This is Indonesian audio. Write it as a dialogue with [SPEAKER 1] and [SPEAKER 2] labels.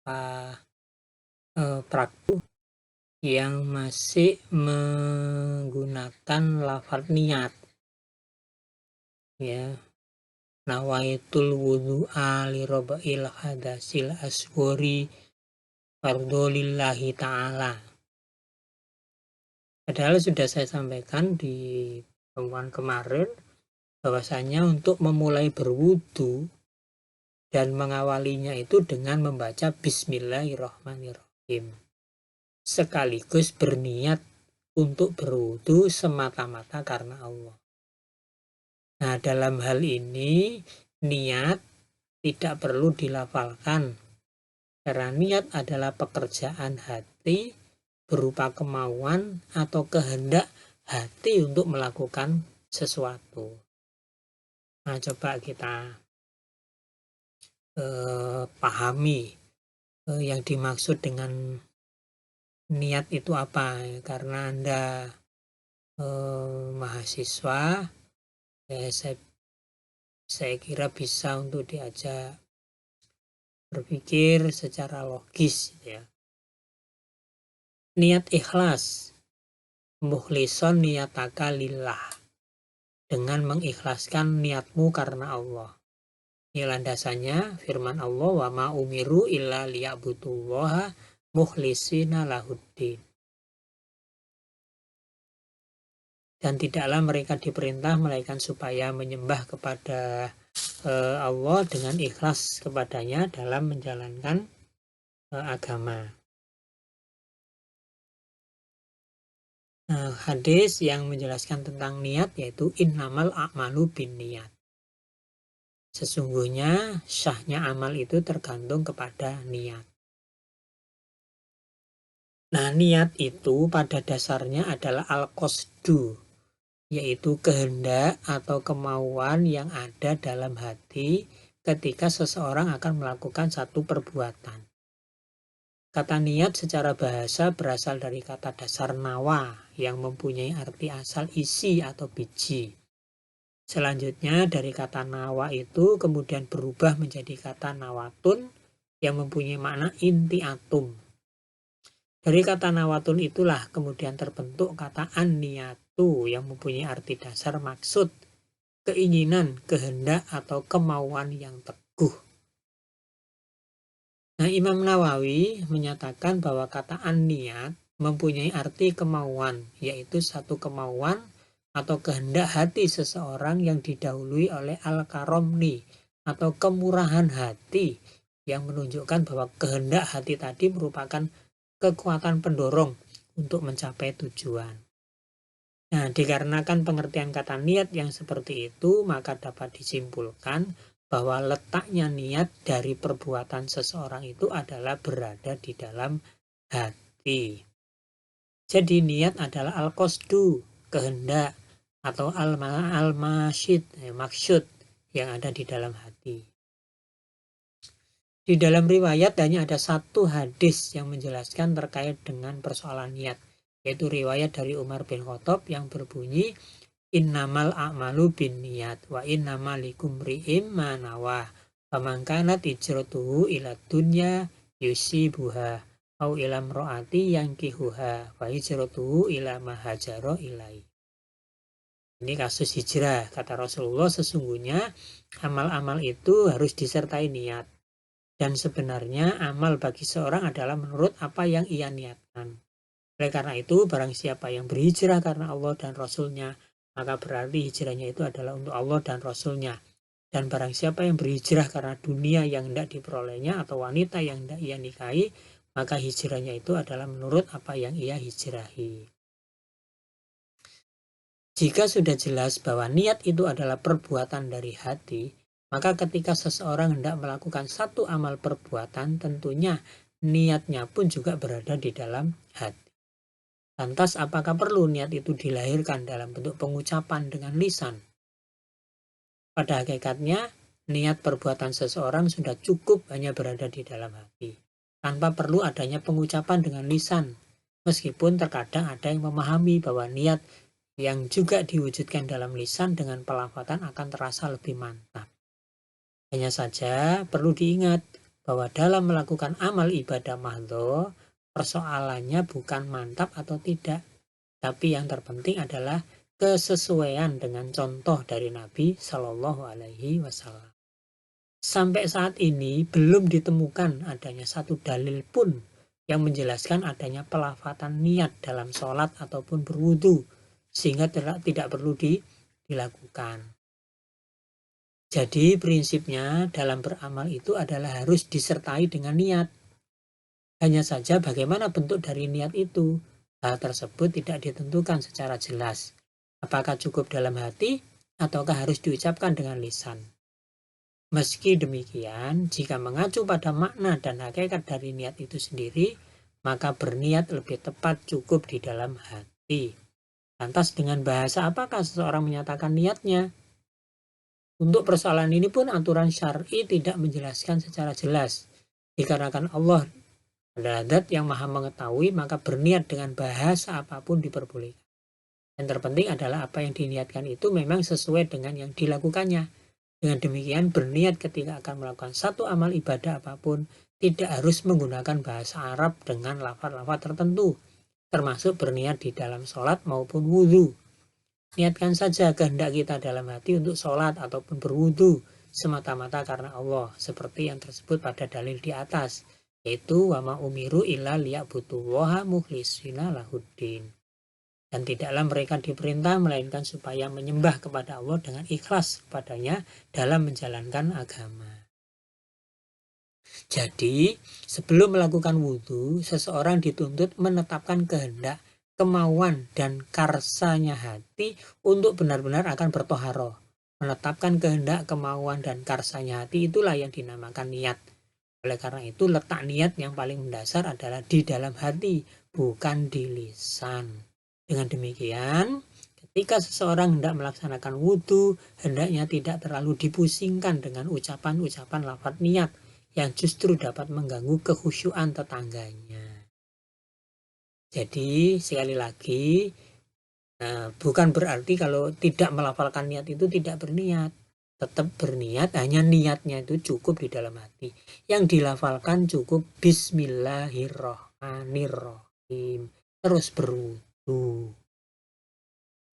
[SPEAKER 1] beberapa praktik yang masih menggunakan lafaz niat, ya. Nawaitul wudu'a li roba'il hadasil asghari fardholillahi ta'ala. Padahal sudah saya sampaikan di pertemuan kemarin bahwasanya untuk memulai berwudu dan mengawalinya itu dengan membaca Bismillahirrahmanirrahim, sekaligus berniat untuk berwudu semata-mata karena Allah. Nah, dalam hal ini niat tidak perlu dilafalkan, karena niat adalah pekerjaan hati berupa kemauan atau kehendak hati untuk melakukan sesuatu. Nah, coba kita pahami yang dimaksud dengan niat itu apa. Karena Anda mahasiswa, ya saya kira bisa untuk diajak berpikir secara logis, ya. Niat ikhlas, mukhlison niyataka lillah, dengan mengikhlaskan niatmu karena Allah. Ini landasannya firman Allah, wa ma umiru illa liya'budullaha mukhlisina lahuddin. Dan tidaklah mereka diperintah melainkan supaya menyembah kepada Allah dengan ikhlas kepadanya dalam menjalankan agama. Hadis yang menjelaskan tentang niat yaitu innamal a'malu binniyat. Sesungguhnya syahnya amal itu tergantung kepada niat. Nah, niat itu pada dasarnya adalah al-qasdu, yaitu kehendak atau kemauan yang ada dalam hati ketika seseorang akan melakukan satu perbuatan. Kata niat secara bahasa berasal dari kata dasar nawa yang mempunyai arti asal isi atau biji. Selanjutnya dari kata nawa itu kemudian berubah menjadi kata nawatun yang mempunyai makna inti atum. Dari kata nawatun itulah kemudian terbentuk kata an-niyatu yang mempunyai arti dasar maksud, keinginan, kehendak atau kemauan yang teguh. Nah, Imam Nawawi menyatakan bahwa kata an-niyat mempunyai arti kemauan, yaitu satu kemauan atau kehendak hati seseorang yang didahului oleh al-karomni atau kemurahan hati, yang menunjukkan bahwa kehendak hati tadi merupakan kekuatan pendorong untuk mencapai tujuan. Nah, dikarenakan pengertian kata niat yang seperti itu, maka dapat disimpulkan bahwa letaknya niat dari perbuatan seseorang itu adalah berada di dalam hati. Jadi niat adalah al-qasdu, kehendak, atau al-masyid, maksud yang ada di dalam hati. Di dalam riwayat hanya ada satu hadis yang menjelaskan terkait dengan persoalan niat, yaitu riwayat dari Umar bin Khattab yang berbunyi, innamal a'malu binniyat wa innamal likumri'im ma nawah faman kanat hijratuhu ila dunya yusibuha au ila imraati yankihuha wa hijratuhu ila ma hajara ilai. Ini kasus hijrah. Kata Rasulullah, sesungguhnya amal-amal itu harus disertai niat. Dan sebenarnya amal bagi seorang adalah menurut apa yang ia niatkan. Oleh karena itu, barang siapa yang berhijrah karena Allah dan Rasulnya, maka berarti hijrahnya itu adalah untuk Allah dan Rasulnya. Dan barang siapa yang berhijrah karena dunia yang hendak diperolehnya atau wanita yang hendak ia nikahi, maka hijrahnya itu adalah menurut apa yang ia hijrahi. Jika sudah jelas bahwa niat itu adalah perbuatan dari hati, maka ketika seseorang hendak melakukan satu amal perbuatan, tentunya niatnya pun juga berada di dalam hati. Lantas apakah perlu niat itu dilahirkan dalam bentuk pengucapan dengan lisan? Pada hakikatnya, niat perbuatan seseorang sudah cukup hanya berada di dalam hati, tanpa perlu adanya pengucapan dengan lisan. Meskipun terkadang ada yang memahami bahwa niat yang juga diwujudkan dalam lisan dengan pelafatan akan terasa lebih mantap. Hanya saja perlu diingat bahwa dalam melakukan amal ibadah mahdho, persoalannya bukan mantap atau tidak, tapi yang terpenting adalah kesesuaian dengan contoh dari Nabi Shallallahu Alaihi Wasallam. Sampai saat ini belum ditemukan adanya satu dalil pun yang menjelaskan adanya pelafatan niat dalam sholat ataupun berwudu, sehingga tidak perlu dilakukan. Jadi prinsipnya dalam beramal itu adalah harus disertai dengan niat. Hanya saja bagaimana bentuk dari niat itu, hal tersebut tidak ditentukan secara jelas. Apakah cukup dalam hati ataukah harus diucapkan dengan lisan. Meski demikian, jika mengacu pada makna dan hakikat dari niat itu sendiri, maka berniat lebih tepat cukup di dalam hati. Lantas dengan bahasa apakah seseorang menyatakan niatnya? Untuk persoalan ini pun aturan syar'i tidak menjelaskan secara jelas. Dikarenakan Allah adalah zat yang maha mengetahui, maka berniat dengan bahasa apapun diperbolehkan. Yang terpenting adalah apa yang diniatkan itu memang sesuai dengan yang dilakukannya. Dengan demikian, berniat ketika akan melakukan satu amal ibadah apapun tidak harus menggunakan bahasa Arab dengan lafaz-lafaz tertentu, termasuk berniat di dalam sholat maupun wudhu. Niatkan saja kehendak kita dalam hati untuk sholat ataupun berwudhu semata-mata karena Allah, seperti yang tersebut pada dalil di atas, yaitu wama umiru illa liya'budullaha mukhlisina lahuddin. Dan tidaklah mereka diperintah melainkan supaya menyembah kepada Allah dengan ikhlas kepadanya dalam menjalankan agama. Jadi, sebelum melakukan wudhu, seseorang dituntut menetapkan kehendak, kemauan, dan karsanya hati untuk benar-benar akan bertoharoh. Menetapkan kehendak, kemauan, dan karsanya hati itulah yang dinamakan niat. Oleh karena itu, letak niat yang paling mendasar adalah di dalam hati, bukan di lisan. Dengan demikian, ketika seseorang hendak melaksanakan wudhu, hendaknya tidak terlalu dipusingkan dengan ucapan-ucapan lafaz niat yang justru dapat mengganggu kekhusyuan tetangganya. Jadi, sekali lagi, bukan berarti kalau tidak melafalkan niat itu tidak berniat. Tetap berniat, hanya niatnya itu cukup di dalam hati. Yang dilafalkan cukup Bismillahirrahmanirrahim. Terus berwudhu.